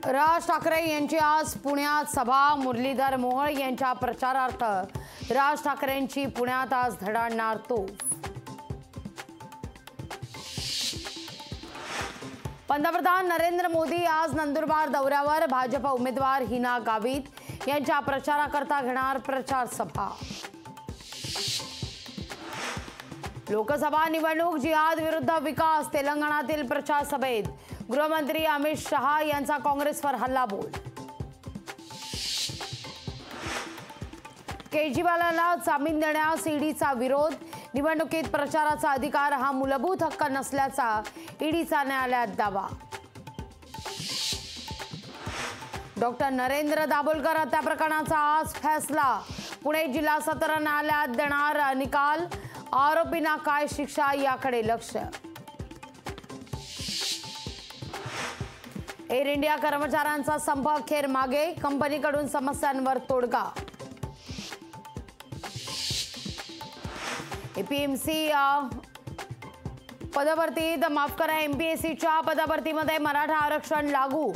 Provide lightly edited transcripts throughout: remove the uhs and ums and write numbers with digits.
राज ठाकरे यांची आज पुण्यात सभा। मुरलीधर मोहोळ यांच्या प्रचारार्थ राज ठाकरेंची पुण्यात आज धडाडणार तोफ। पंतप्रधान नरेंद्र मोदी आज नंदुरबार दौऱ्यावर। भाजप उमेदवार हिना गावित यांच्या प्रचाराकरता घेणार प्रचार सभा। लोकसभा निवडणूक जिहाद विरुद्ध विकास तेलंगणातील प्रचार सभेत गृहमंत्री अमित शहा यांचा काँग्रेसवर हल्लाबोल। केजरीवालांना जामीन देण्यास ईडीचा विरोध। निवडणुकीत प्रचाराचा अधिकार हा मूलभूत हक्क नसल्याचा ईडीचा न्यायालयात दावा। डॉक्टर नरेंद्र दाभोलकर हत्या प्रकरणाचा आज फैसला। पुणे जिल्हा सत्र न्यायालयात देणार निकाल। आरोपींना काय शिक्षा याकडे लक्ष। एअर इंडिया कर्मचाऱ्यांचा संप अखेर मागे। कंपनीकडून समस्यांवर तोडगा। एपीएमसी पदभरतीत माफ करा एमपीएससीच्या पदभरतीमध्ये मराठा आरक्षण लागू।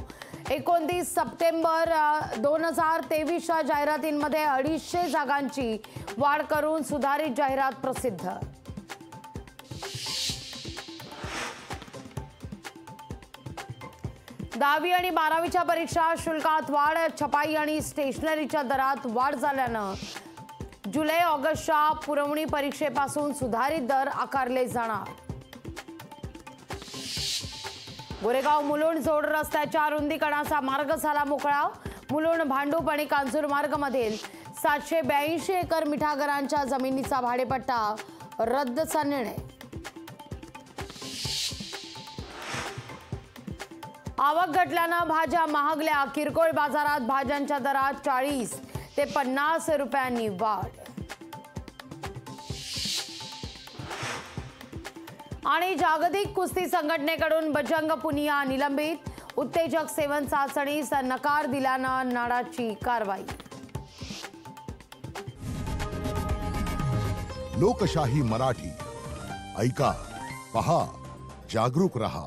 29 सप्टेंबर 2023च्या जाहिरातींमध्ये 250 जागांची वाढ करून सुधारित जाहिरात प्रसिद्ध। दहावी आणि 12वीच्या परीक्षा शुल्कात वाढ। छपाई आणि स्टेशनरीच्या दरात वाढ झाल्यानं जुलै ऑगस्टच्या पुरवणी परीक्षेपासून सुधारित दर आकारले जाणार। गोरेगाव मुलुंड जोड रस्त्याच्या रुंदीकरणाचा मार्ग झाला मोकळा। मुलुंड भांडूप आणि कांजूर मार्गामधील 782 एकर मिठागरांच्या जमिनीचा भाडेपट्टा रद्दचा निर्णय। आवक घटल्यानं भाज्या महागल्या। किरकोळ बाजारात भाज्यांच्या दरात 40 ते 50 रुपयांनी वाढ। आणि जागतिक कुस्ती संघटनेकडून बजरंग पुनिया निलंबित। उत्तेजक सेवन चाचणीस नकार दिल्यानं नाडाची कारवाई। लोकशाही मराठी ऐका, पहा, जागरूक रहा।